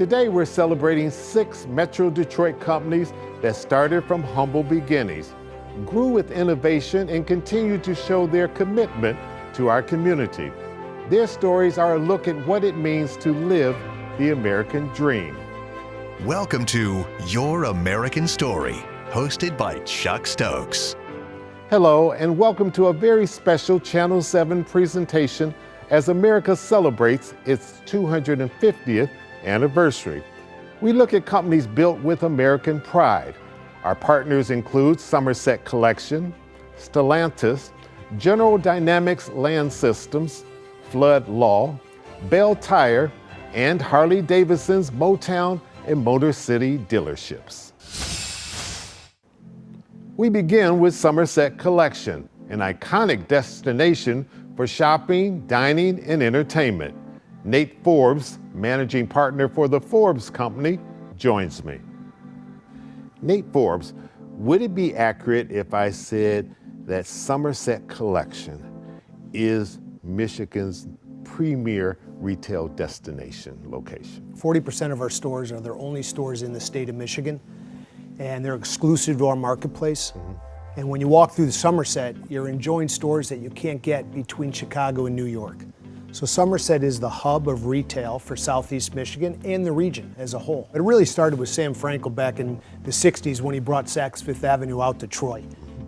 Today we're celebrating 6 Metro Detroit companies that started from humble beginnings, grew with innovation, and continue to show their commitment to our community. Their stories are a look at what it means to live the American dream. Welcome to Your American Story, hosted by Chuck Stokes. Hello, and welcome to a very special Channel 7 presentation as America celebrates its 250th anniversary. We look at companies built with American pride. Our partners include Somerset Collection, Stellantis, General Dynamics Land Systems, Flood Law, Belle Tire, and Harley Davidson's Motown and Motor City dealerships. We begin with Somerset Collection, an iconic destination for shopping, dining, and entertainment. Nate Forbes, managing partner for the Forbes Company, joins me. Nate Forbes, would it be accurate if I said that Somerset Collection is Michigan's premier retail destination location? 40% of our stores are their only stores in the state of Michigan, and they're exclusive to our marketplace. And when you walk through the Somerset, you're enjoying stores that you can't get between Chicago and New York. So Somerset is the hub of retail for Southeast Michigan and the region as a whole. It really started with Sam Frankel back in the 60s when he brought Saks Fifth Avenue out to Troy.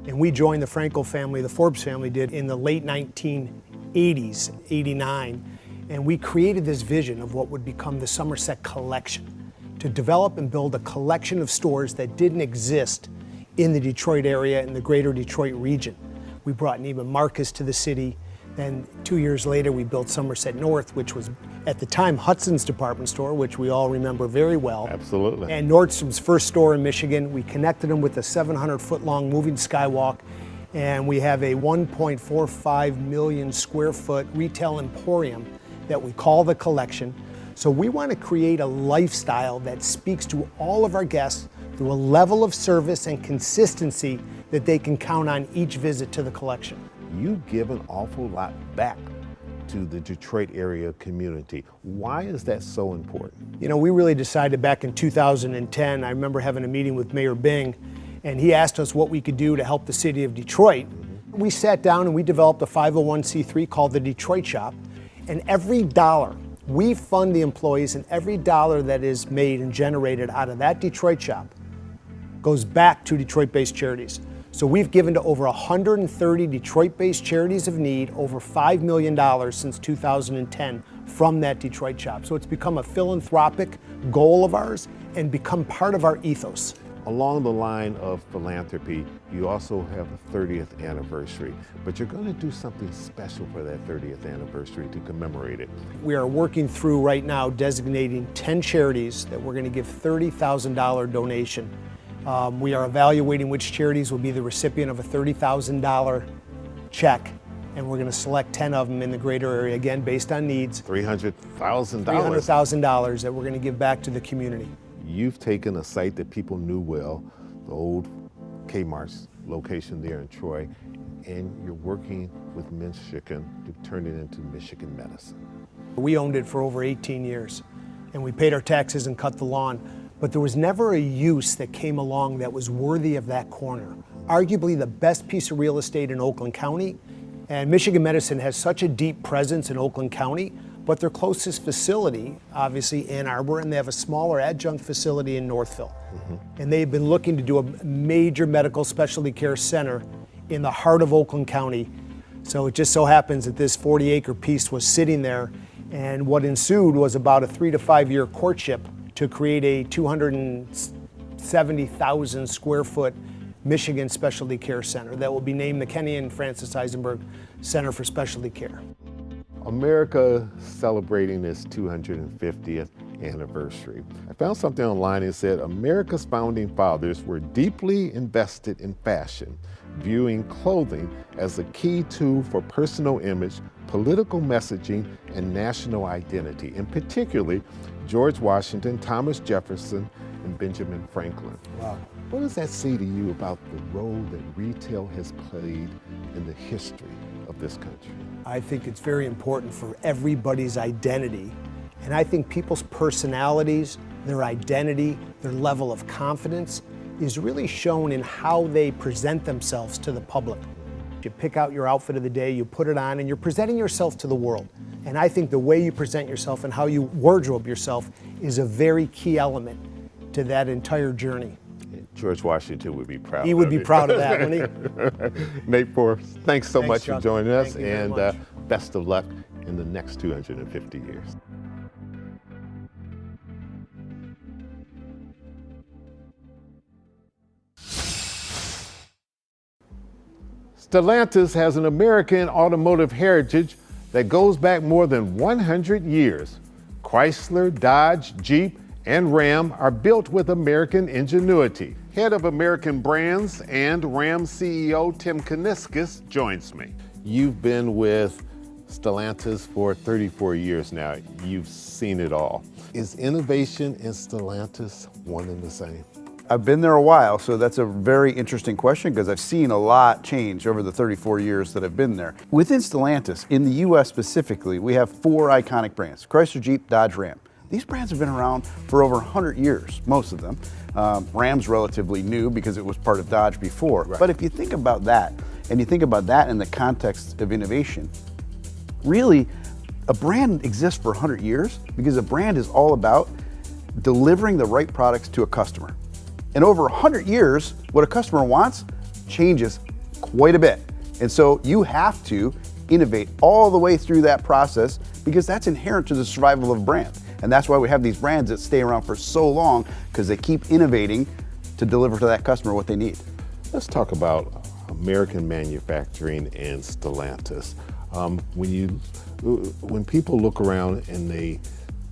And we joined the Frankel family, the Forbes family did, in the late 1980s, 89. And we created this vision of what would become the Somerset Collection, to develop and build a collection of stores that didn't exist in the Detroit area and the greater Detroit region. We brought Neiman Marcus to the city. Then 2 years later, we built Somerset North, which was at the time Hudson's department store, which we all remember very well. Absolutely. And Nordstrom's first store in Michigan. We connected them with a 700-foot-long moving skywalk, and we have a 1.45 million square foot retail emporium that we call the Collection. So we want to create a lifestyle that speaks to all of our guests through a level of service and consistency that they can count on each visit to the Collection. You give an awful lot back to the Detroit area community. Why is that so important? You know, we really decided back in 2010, I remember having a meeting with Mayor Bing, and he asked us what we could do to help the city of Detroit. We sat down and we developed a 501c3 called the Detroit Shop, and every dollar we fund the employees, and every dollar that is made and generated out of that Detroit Shop goes back to Detroit-based charities. So we've given to over 130 Detroit-based charities of need over $5 million since 2010 from that Detroit Shop. So it's become a philanthropic goal of ours and become part of our ethos. Along the line of philanthropy, you also have a 30th anniversary, but you're going to do something special for that 30th anniversary to commemorate it. We are working through right now designating 10 charities that we're going to give $30,000 donation. We are evaluating which charities will be the recipient of a $30,000 check, and we're going to select 10 of them in the greater area, again, based on needs. $300,000. $300,000 that we're going to give back to the community. You've taken a site that people knew well, the old Kmart's location there in Troy, and you're working with Michigan to turn it into Michigan medicine. We owned it for over 18 years, and we paid our taxes and cut the lawn. But there was never a use that came along that was worthy of that corner. Arguably the best piece of real estate in Oakland County, and Michigan Medicine has such a deep presence in Oakland County, but their closest facility, obviously Ann Arbor, and they have a smaller adjunct facility in Northville. And they've been looking to do a major medical specialty care center in the heart of Oakland County. So it just so happens that this 40-acre piece was sitting there, and what ensued was about a 3 to 5 year courtship to create a 270,000 square foot Michigan Specialty Care Center that will be named the Kenny and Frances Eisenberg Center for Specialty Care. America celebrating its 250th anniversary. I found something online that said America's founding fathers were deeply invested in fashion, viewing clothing as a key tool for personal image, political messaging, and national identity, and particularly George Washington, Thomas Jefferson, and Benjamin Franklin. Wow. What does that say to you about the role that retail has played in the history of this country? I think it's very important for everybody's identity And I think people's personalities, their identity, their level of confidence is really shown in how they present themselves to the public. You pick out your outfit of the day, you put it on, and you're presenting yourself to the world. And I think the way you present yourself and how you wardrobe yourself is a very key element to that entire journey. George Washington would be proud. He would be proud of that, wouldn't he? Nate Forbes, thanks so much Chuck. for joining us, Thank you very and much. best of luck in the next 250 years. Stellantis has an American automotive heritage that goes back more than 100 years. Chrysler, Dodge, Jeep, and Ram are built with American ingenuity. Head of American Brands and Ram CEO Tim Kuniskis joins me. You've been with Stellantis for 34 years now. You've seen it all. Is innovation in Stellantis one and the same? I've been there a while, so that's a very interesting question because I've seen a lot change over the 34 years that I've been there. Within Stellantis, in the US specifically, we have 4 iconic brands: Chrysler, Jeep, Dodge, Ram. These brands have been around for over 100 years, most of them. Ram's relatively new because it was part of Dodge before. Right. But if you think about that, and you think about that in the context of innovation, really, a brand exists for 100 years because a brand is all about delivering the right products to a customer. And over 100 years, what a customer wants changes quite a bit. And so you have to innovate all the way through that process because that's inherent to the survival of a brand. And that's why we have these brands that stay around for so long, because they keep innovating to deliver to that customer what they need. Let's talk about American manufacturing and Stellantis. When people look around and they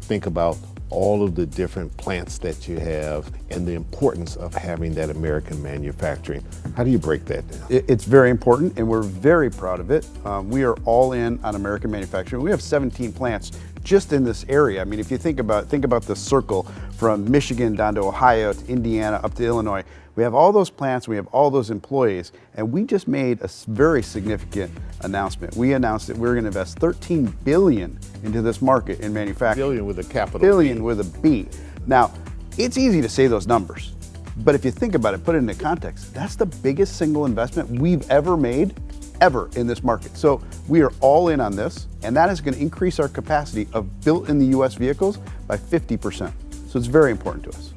think about all of the different plants that you have and the importance of having that American manufacturing, how do you break that down? It's very important, and we're very proud of it. We are all in on American manufacturing. We have 17 plants just in this area. I mean, if you think about the circle from Michigan down to Ohio to Indiana up to Illinois, we have all those plants, we have all those employees, and we just made a very significant announcement. We announced that we're going to invest $13 billion into this market in manufacturing. Billion with a capital Billion B. with a B. Now, it's easy to say those numbers, but if you think about it, put it into context, that's the biggest single investment we've ever made, ever in this market. So we are all in on this, and that is going to increase our capacity of built in the US vehicles by 50%. So it's very important to us.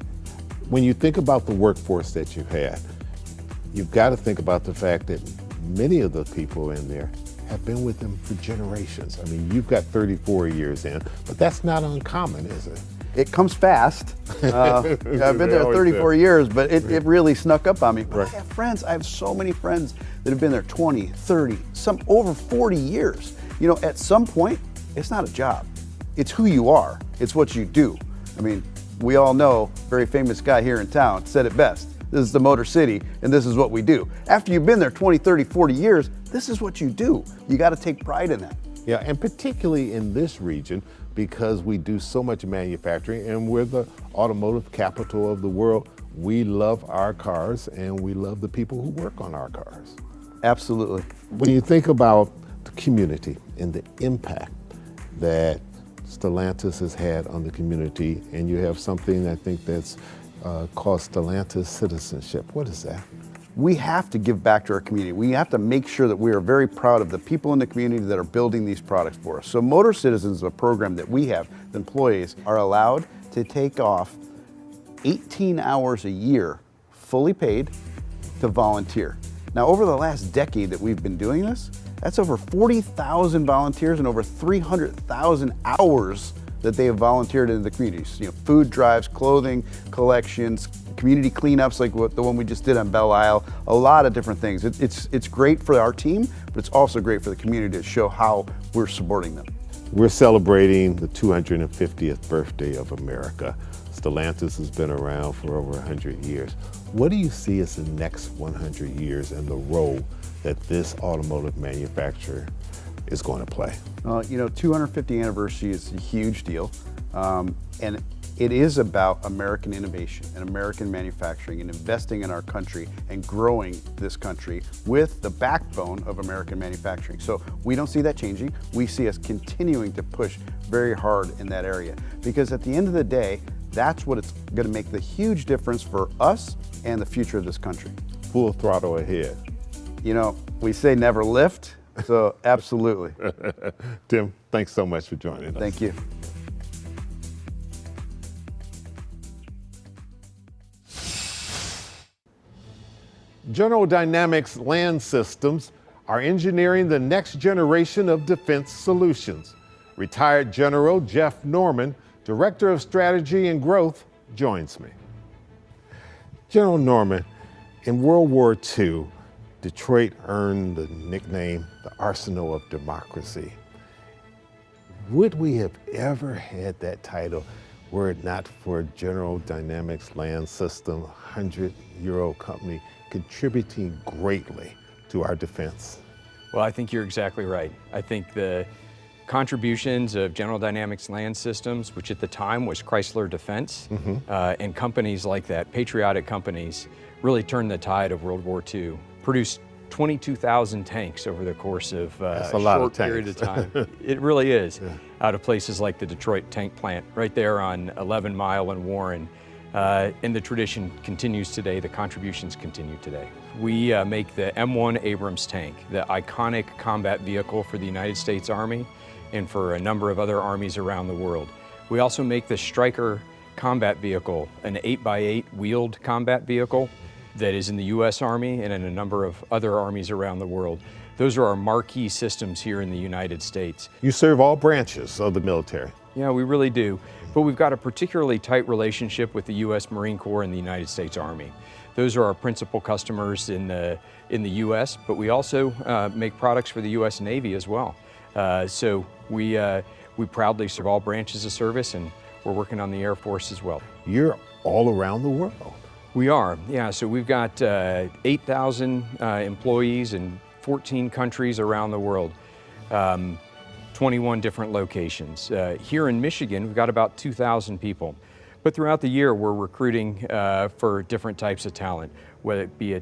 When you think about the workforce that you've had, you've got to think about the fact that many of the people in there have been with them for generations. I mean, you've got 34 years in, but that's not uncommon, is it? It comes fast. I've been there 34 years, but it really snuck up on me. But Right. I have friends, I have so many friends that have been there 20, 30, some over 40 years. You know, at some point, it's not a job. It's who you are. It's what you do. I mean, we all know, very famous guy here in town said it best. This is the Motor City, and this is what we do. After you've been there 20, 30, 40 years, this is what you do. You got to take pride in that. Yeah, and particularly in this region, because we do so much manufacturing and we're the automotive capital of the world, we love our cars and we love the people who work on our cars. Absolutely. When you think about the community and the impact that Stellantis has had on the community, and you have something I think that's called Stellantis citizenship. What is that? We have to give back to our community. We have to make sure that we are very proud of the people in the community that are building these products for us. So Motor Citizens is a program that we have. The employees are allowed to take off 18 hours a year, fully paid, to volunteer. Now, over the last decade that we've been doing this, that's over 40,000 volunteers and over 300,000 hours that they have volunteered in the communities. You know, food drives, clothing collections, community cleanups like the one we just did on Belle Tire, a lot of different things. It's great for our team, but it's also great for the community to show how we're supporting them. We're celebrating the 250th birthday of America. Stellantis has been around for over 100 years. What do you see as the next 100 years and the role that this automotive manufacturer is going to play? You know, 250th anniversary is a huge deal. And It is about American innovation and American manufacturing and investing in our country and growing this country with the backbone of American manufacturing. So we don't see that changing. We see us continuing to push very hard in that area, because at the end of the day, that's what it's going to make the huge difference for us and the future of this country. Full throttle ahead. You know, we say never lift, so absolutely. Tim, thanks so much for joining us. Thank you. General Dynamics Land Systems are engineering the next generation of defense solutions. Retired General Jeff Norman, Director of Strategy and Growth, joins me. General Norman, in World War II, Detroit earned the nickname the Arsenal of Democracy. Would we have ever had that title were it not for General Dynamics Land System, a 100-year-old company contributing greatly to our defense? Well, I think you're exactly right. I think the contributions of General Dynamics Land Systems, which at the time was Chrysler Defense, and companies like that, patriotic companies, really turned the tide of World War II. Produced 22,000 tanks over the course of a short period of time. It really is. Yeah. Out of places like the Detroit tank plant, right there on 11 Mile and Warren. And the tradition continues today, the contributions continue today. We make the M1 Abrams tank, the iconic combat vehicle for the United States Army and for a number of other armies around the world. We also make the Stryker combat vehicle, an 8x8 wheeled combat vehicle that is in the U.S. Army and in a number of other armies around the world. Those are our marquee systems here in the United States. You serve all branches of the military. Yeah, we really do. But we've got a particularly tight relationship with the U.S. Marine Corps and the United States Army. Those are our principal customers in the U.S., but we also make products for the U.S. Navy as well. So we proudly serve all branches of service, and we're working on the Air Force as well. You're all around the world. We are, yeah. So we've got 8,000 employees in 14 countries around the world. 21 different locations. Here in Michigan, we've got about 2,000 people. But throughout the year, we're recruiting for different types of talent, whether it be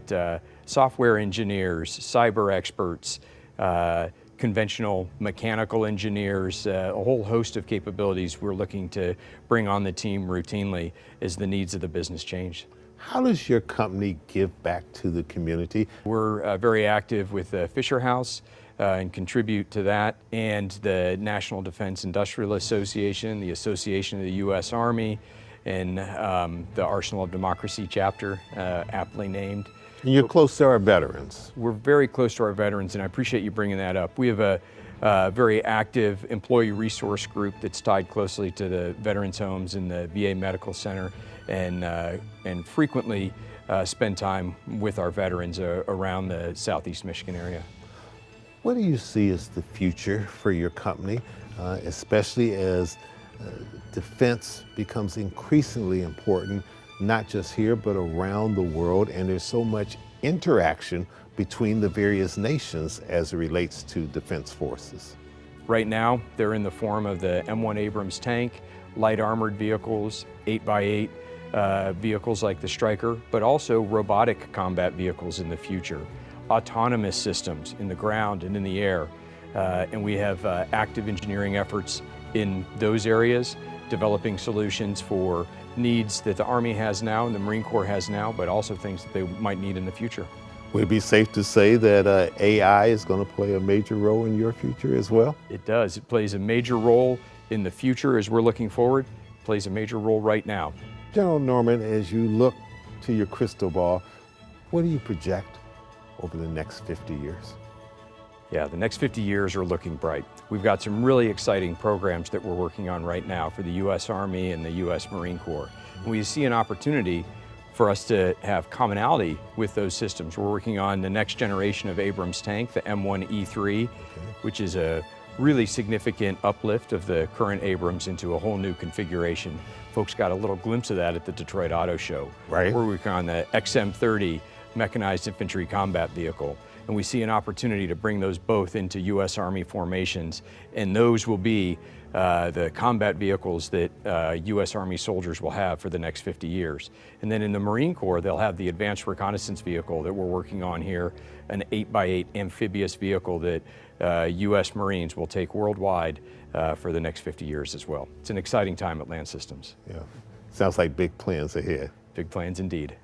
software engineers, cyber experts, conventional mechanical engineers, a whole host of capabilities we're looking to bring on the team routinely as the needs of the business change. How does your company give back to the community? We're very active with Fisher House, and contribute to that, and the National Defense Industrial Association, the Association of the U.S. Army, and the Arsenal of Democracy chapter, aptly named. And you're close to our veterans. We're very close to our veterans, and I appreciate you bringing that up. We have a very active employee resource group that's tied closely to the veterans' homes and the VA Medical Center, and frequently spend time with our veterans around the Southeast Michigan area. What do you see as the future for your company, especially as defense becomes increasingly important, not just here, but around the world, and there's so much interaction between the various nations as it relates to defense forces? Right now, they're in the form of the M1 Abrams tank, light armored vehicles, 8x8 vehicles like the Stryker, but also robotic combat vehicles in the future. Autonomous systems in the ground and in the air. And we have active engineering efforts in those areas, developing solutions for needs that the Army has now and the Marine Corps has now, but also things that they might need in the future. Would it be safe to say that AI is going to play a major role in your future as well? It does. It plays a major role in the future as we're looking forward. It plays a major role right now. General Norman, as you look to your crystal ball, what do you project over the next 50 years? Yeah, the next 50 years are looking bright. We've got some really exciting programs that we're working on right now for the U.S. Army and the U.S. Marine Corps. And we see an opportunity for us to have commonality with those systems. We're working on the next generation of Abrams tank, the M1E3, which is a really significant uplift of the current Abrams into a whole new configuration. Folks got a little glimpse of that at the Detroit Auto Show. Right. We're working on the XM30 mechanized infantry combat vehicle. and we see an opportunity to bring those both into U.S. Army formations, and those will be the combat vehicles that U.S. Army soldiers will have for the next 50 years. And then in the Marine Corps, they'll have the Advanced Reconnaissance Vehicle that we're working on here, an 8x8 amphibious vehicle that U.S. Marines will take worldwide for the next 50 years as well. It's an exciting time at Land Systems. Yeah, sounds like big plans ahead. Big plans indeed.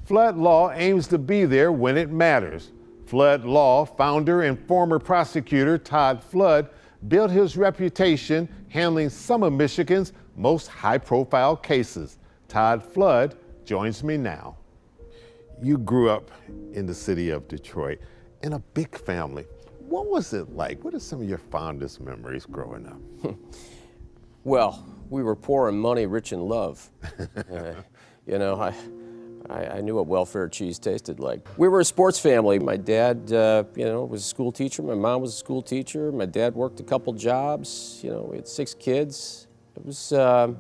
Flood Law aims to be there when it matters. Flood Law founder and former prosecutor Todd Flood built his reputation handling some of Michigan's most high-profile cases. Todd Flood joins me now. You grew up in the city of Detroit in a big family. What was it like? What are some of your fondest memories growing up? Well, we were poor in money, rich in love. You know, I knew what welfare cheese tasted like. We were a sports family. My dad, you know, was a school teacher. My mom was a school teacher. My dad worked a couple jobs. You know, we had 6 kids. It was an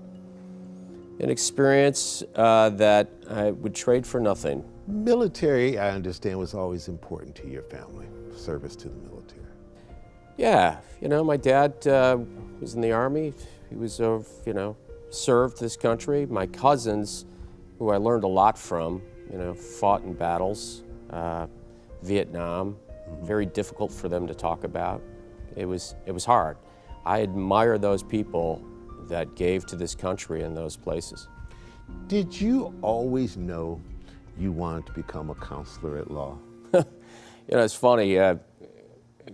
experience that I would trade for nothing. Military, I understand, was always important to your family, service to the military. Yeah, you know, my dad was in the Army. He was, you know, served this country. My cousins, who I learned a lot from, you know, fought in battles, Vietnam, very difficult for them to talk about. It was hard. I admire those people that gave to this country in those places. Did you always know you wanted to become a counselor at law? You know, it's funny.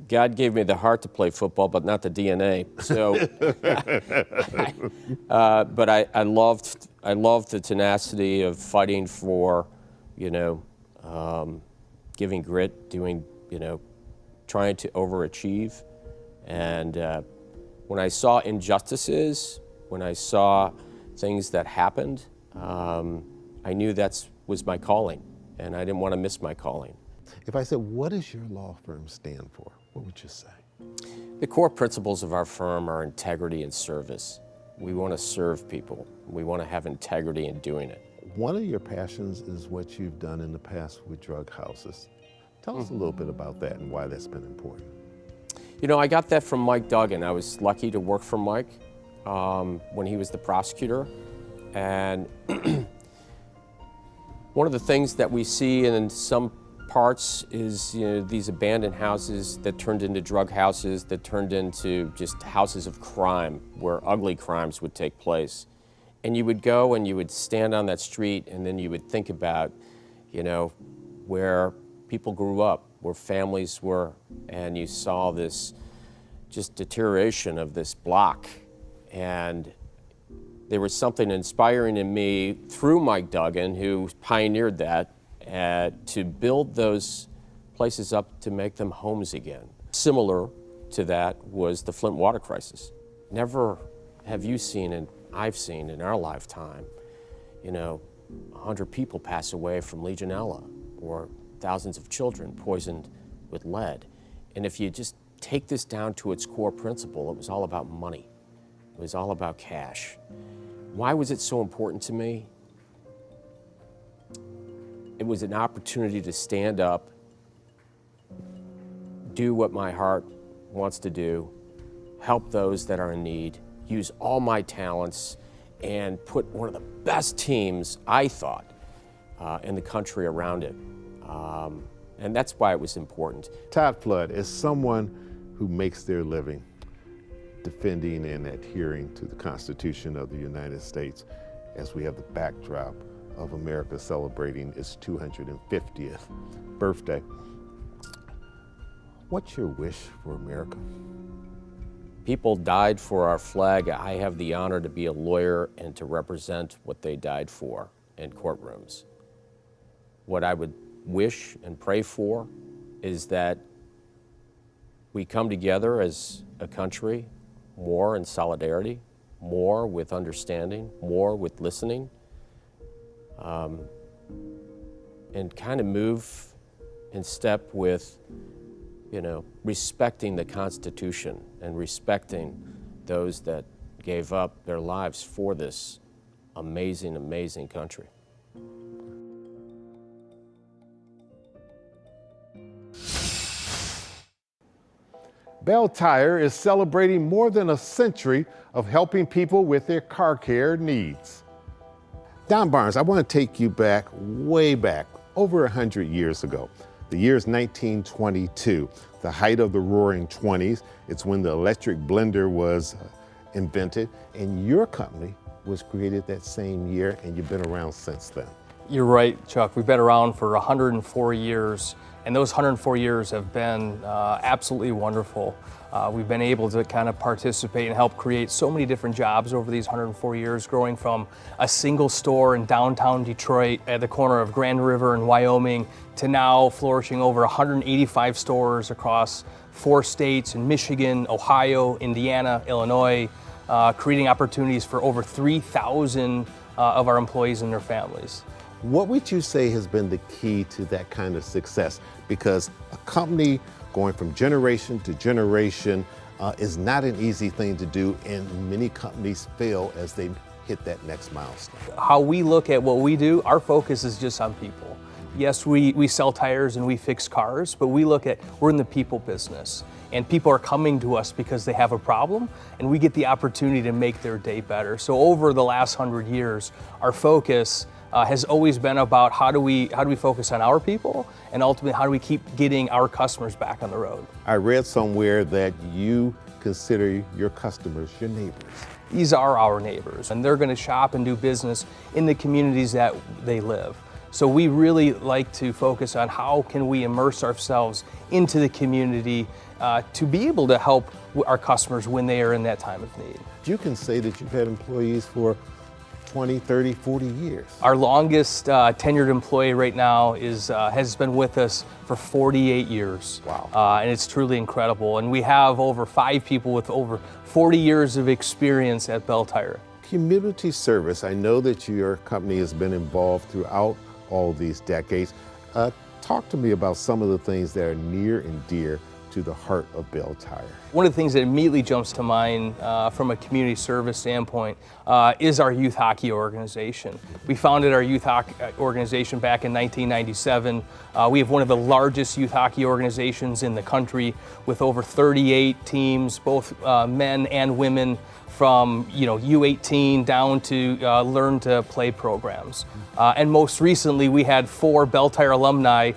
God gave me the heart to play football, but not the DNA. So, but I loved the tenacity of fighting for, you know, giving grit, doing, you know, trying to overachieve. And when I saw injustices, when I saw things that happened, I knew that was my calling, and I didn't want to miss my calling. If I said, what does your law firm stand for? What would you say? The core principles of our firm are integrity and service. We want to serve people. We want to have integrity in doing it. One of your passions is what you've done in the past with drug houses. Tell us a little bit about that and why that's been important. You know, I got that from Mike Duggan. I was lucky to work for Mike when he was the prosecutor. And one of the things that we see in some parts is, you know, these abandoned houses that turned into drug houses, that turned into just houses of crime where ugly crimes would take place. And you would go and you would stand on that street and then you would think about, you know, where people grew up, where families were, and you saw this just deterioration of this block. And there was something inspiring in me through Mike Duggan, who pioneered that, to build those places up to make them homes again. Similar to that was the Flint water crisis. Never have you seen, and I've seen in our lifetime, you know, 100 people pass away from Legionella, or thousands of children poisoned with lead. And if you just take this down to its core principle, it was all about money. It was all about cash. Why was it so important to me? It was an opportunity to stand up, do what my heart wants to do, help those that are in need, use all my talents, and put one of the best teams, I thought, in the country around it. And that's why it was important. Todd Flood is someone who makes their living defending and adhering to the Constitution of the United States as we have the backdrop of America celebrating its 250th birthday. What's your wish for America? People died for our flag. I have the honor to be a lawyer and to represent what they died for in courtrooms. What I would wish and pray for is that we come together as a country more in solidarity, more with understanding, more with listening, and kind of move in step with, you know, respecting the Constitution and respecting those that gave up their lives for this amazing, amazing country. Belle Tire is celebrating more than a century of helping people with their car care needs. Don Barnes, I want to take you back, way back, over 100 years ago. The year is 1922, the height of the roaring 20s. It's when the electric blender was invented, and your company was created that same year, and you've been around since then. You're right, Chuck. We've been around for 104 years, and those 104 years have been absolutely wonderful. We've been able to kind of participate and help create so many different jobs over these 104 years, growing from a single store in downtown Detroit at the corner of Grand River in Wyoming to now flourishing over 185 stores across 4 states in Michigan, Ohio, Indiana, Illinois, creating opportunities for over 3,000 of our employees and their families. What would you say has been the key to that kind of success? Because a company going from generation to generation is not an easy thing to do, and many companies fail as they hit that next milestone. How we look at what we do, our focus is just on people. Yes, we sell tires and we fix cars, but we look at, we're in the people business. And people are coming to us because they have a problem, and we get the opportunity to make their day better. So over the last 100 years, our focus has always been about how do we focus on our people, and ultimately how do we keep getting our customers back on the road. I read somewhere that you consider your customers your neighbors. These are our neighbors, and they're going to shop and do business in the communities that they live. So we really like to focus on how can we immerse ourselves into the community to be able to help our customers when they are in that time of need. You can say that you've had employees for 20, 30, 40 years. Our longest tenured employee right now has been with us for 48 years. Wow. And it's truly incredible. And we have over 5 people with over 40 years of experience at Belle Tire. Community service, I know that your company has been involved throughout all these decades. Talk to me about some of the things that are near and dear to the heart of Belle Tire. One of the things that immediately jumps to mind from a community service standpoint is our youth hockey organization. We founded our youth hockey organization back in 1997. We have one of the largest youth hockey organizations in the country with over 38 teams, both men and women, from U18 down to learn to play programs. And most recently, we had 4 Belle Tire alumni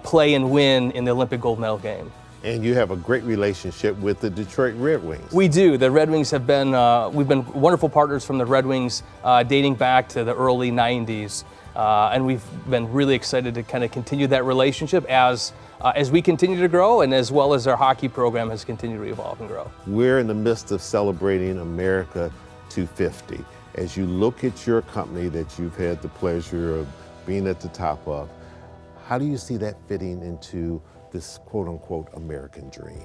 play and win in the Olympic gold medal game. And you have a great relationship with the Detroit Red Wings. We do. The Red Wings have been, we've been wonderful partners from the Red Wings dating back to the early 90s. And we've been really excited to kind of continue that relationship as we continue to grow, and as well as our hockey program has continued to evolve and grow. We're in the midst of celebrating America 250. As you look at your company that you've had the pleasure of being at the top of, how do you see that fitting into this quote-unquote American dream?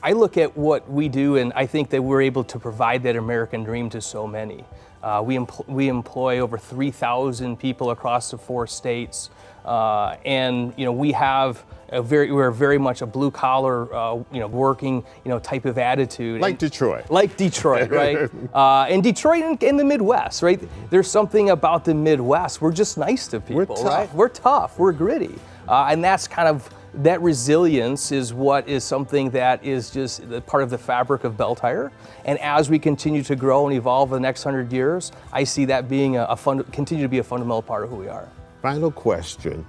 I look at what we do, and I think that we're able to provide that American dream to so many. We employ over 3,000 people across the 4 states, and we have we're very much a blue collar, working, type of attitude. Like Detroit. Like Detroit, right? And Detroit in the Midwest, right? There's something about the Midwest. We're just nice to people, We're tough. right? We're tough. We're gritty, and that's kind of. That resilience is what is something that is just part of the fabric of Belle Tire. And as we continue to grow and evolve the next 100 years, I see that being continue to be a fundamental part of who we are. Final question.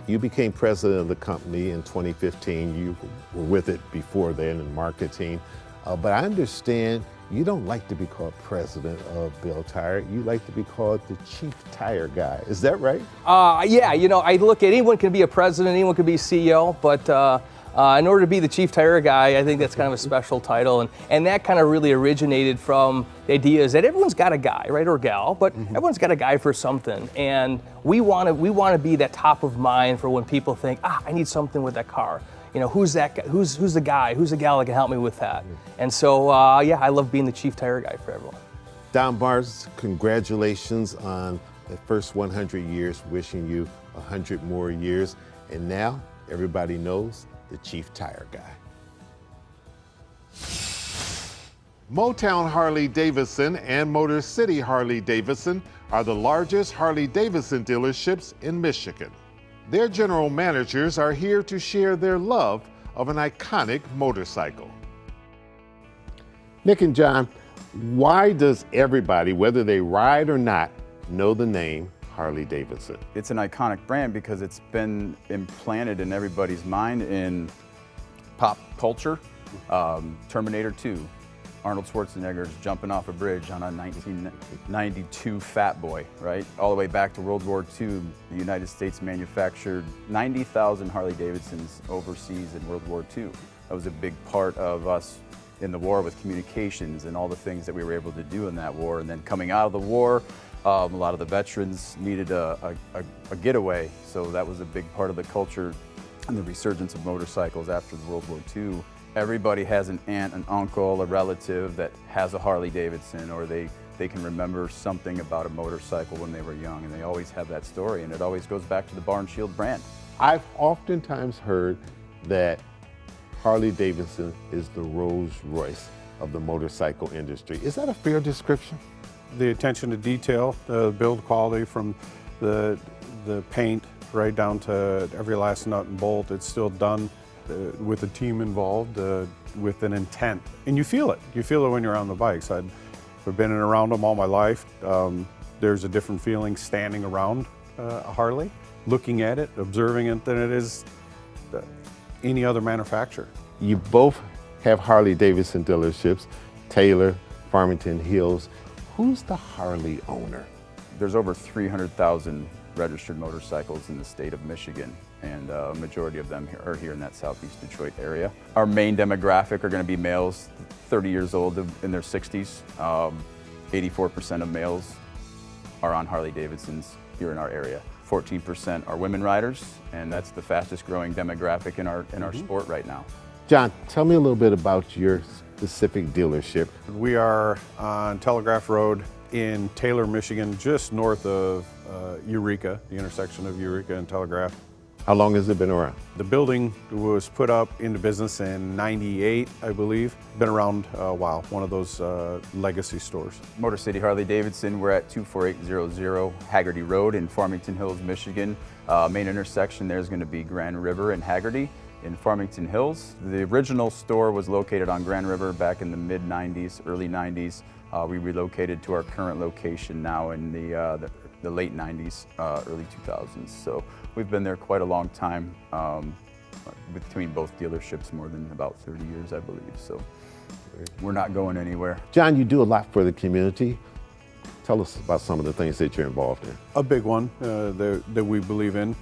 You became president of the company in 2015. You were with it before then in marketing. But I understand you don't like to be called president of Belle Tire. You like to be called the chief tire guy. Is that right? Yeah, I look at anyone can be a president, anyone can be CEO, but in order to be the chief tire guy, I think that's kind of a special title. And that kind of really originated from the idea is that everyone's got a guy, right, or gal, but everyone's got a guy for something. And we want to be that top of mind for when people think, I need something with that car. Who's that guy? Who's the guy? Who's the gal that can help me with that? And so, I love being the chief tire guy for everyone. Don Barnes, congratulations on the first 100 years. Wishing you 100 more years. And now everybody knows the chief tire guy. Motown Harley-Davidson and Motor City Harley-Davidson are the largest Harley-Davidson dealerships in Michigan. Their general managers are here to share their love of an iconic motorcycle. Nick and John, why does everybody, whether they ride or not, know the name Harley-Davidson? It's an iconic brand because it's been implanted in everybody's mind in pop culture. Terminator 2, Arnold Schwarzenegger's jumping off a bridge on a 1992 Fat Boy, right? All the way back to World War II, the United States manufactured 90,000 Harley-Davidsons overseas in World War II. That was a big part of us in the war with communications and all the things that we were able to do in that war. And then coming out of the war, a lot of the veterans needed a getaway, so that was a big part of the culture and the resurgence of motorcycles after World War II. Everybody has an aunt, an uncle, a relative that has a Harley-Davidson, or they can remember something about a motorcycle when they were young, and they always have that story, and it always goes back to the Bar and Shield brand. I've oftentimes heard that Harley-Davidson is the Rolls-Royce of the motorcycle industry. Is that a fair description? The attention to detail, the build quality, from the paint right down to every last nut and bolt, it's still done with a team involved, with an intent. And you feel it. You feel it when you're on the bikes. I've been in and around them all my life. There's a different feeling standing around a Harley, looking at it, observing it, than it is any other manufacturer. You both have Harley-Davidson dealerships, Taylor, Farmington Hills. Who's the Harley owner? There's over 300,000 registered motorcycles in the state of Michigan, and a majority of them are here in that southeast Detroit area. Our main demographic are going to be males 30 years old in their 60s. 84% of males are on Harley-Davidsons here in our area. 14% are women riders, and that's the fastest growing demographic in our sport right now. John, tell me a little bit about your specific dealership. We are on Telegraph Road in Taylor, Michigan, just north of Eureka, the intersection of Eureka and Telegraph. How long has it been around? The building was put up into business in '98, I believe. Been around a while, one of those legacy stores. Motor City Harley-Davidson, we're at 24800 Haggerty Road in Farmington Hills, Michigan. Main intersection there is going to be Grand River and Haggerty in Farmington Hills. The original store was located on Grand River back in the mid-90s, early 90s. We relocated to our current location now in the late 90s, early 2000s. So we've been there quite a long time, between both dealerships, more than about 30 years, I believe. So we're not going anywhere. John, you do a lot for the community. Tell us about some of the things that you're involved in. A big one that we believe in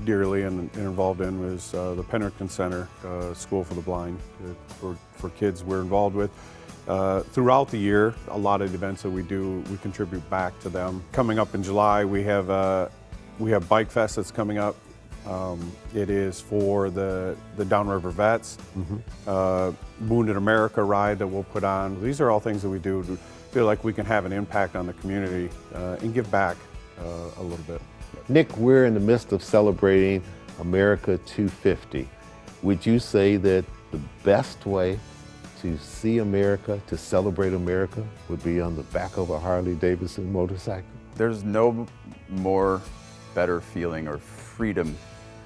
dearly and involved in is the Penricton Center, School for the Blind, for kids we're involved with. Throughout the year, a lot of events that we do, we contribute back to them. Coming up in July, we have Bike Fest that's coming up. It is for the Downriver Vets, Wounded America ride that we'll put on. These are all things that we do to feel like we can have an impact on the community and give back a little bit. Nick, we're in the midst of celebrating America 250. Would you say that the best way to see America, to celebrate America, would be on the back of a Harley-Davidson motorcycle? There's no more better feeling or freedom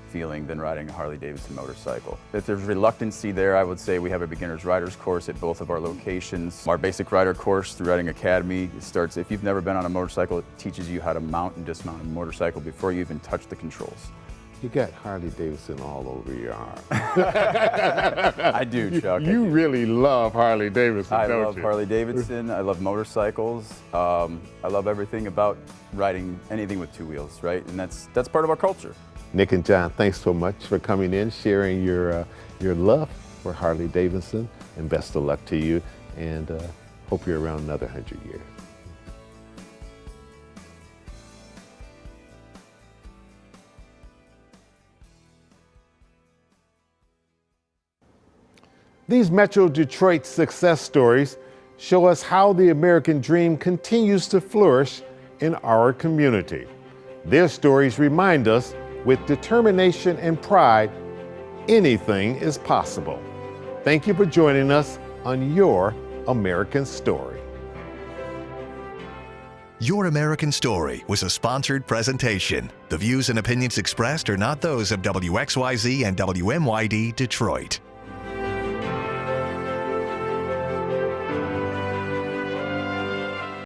feeling than riding a Harley-Davidson motorcycle. If there's reluctancy there, I would say we have a beginner's riders course at both of our locations. Our basic rider course through Riding Academy, it starts, if you've never been on a motorcycle, it teaches you how to mount and dismount a motorcycle before you even touch the controls. You got Harley-Davidson all over your arm. I do, Chuck. You really love Harley-Davidson, don't you? I love Harley-Davidson. I love motorcycles. I love everything about riding anything with two wheels, right? And that's part of our culture. Nick and John, thanks so much for coming in, sharing your love for Harley-Davidson, and best of luck to you, and hope you're around another 100 years. These Metro Detroit success stories show us how the American dream continues to flourish in our community. Their stories remind us, with determination and pride, anything is possible. Thank you for joining us on Your American Story. Your American Story was a sponsored presentation. The views and opinions expressed are not those of WXYZ and WMYD Detroit.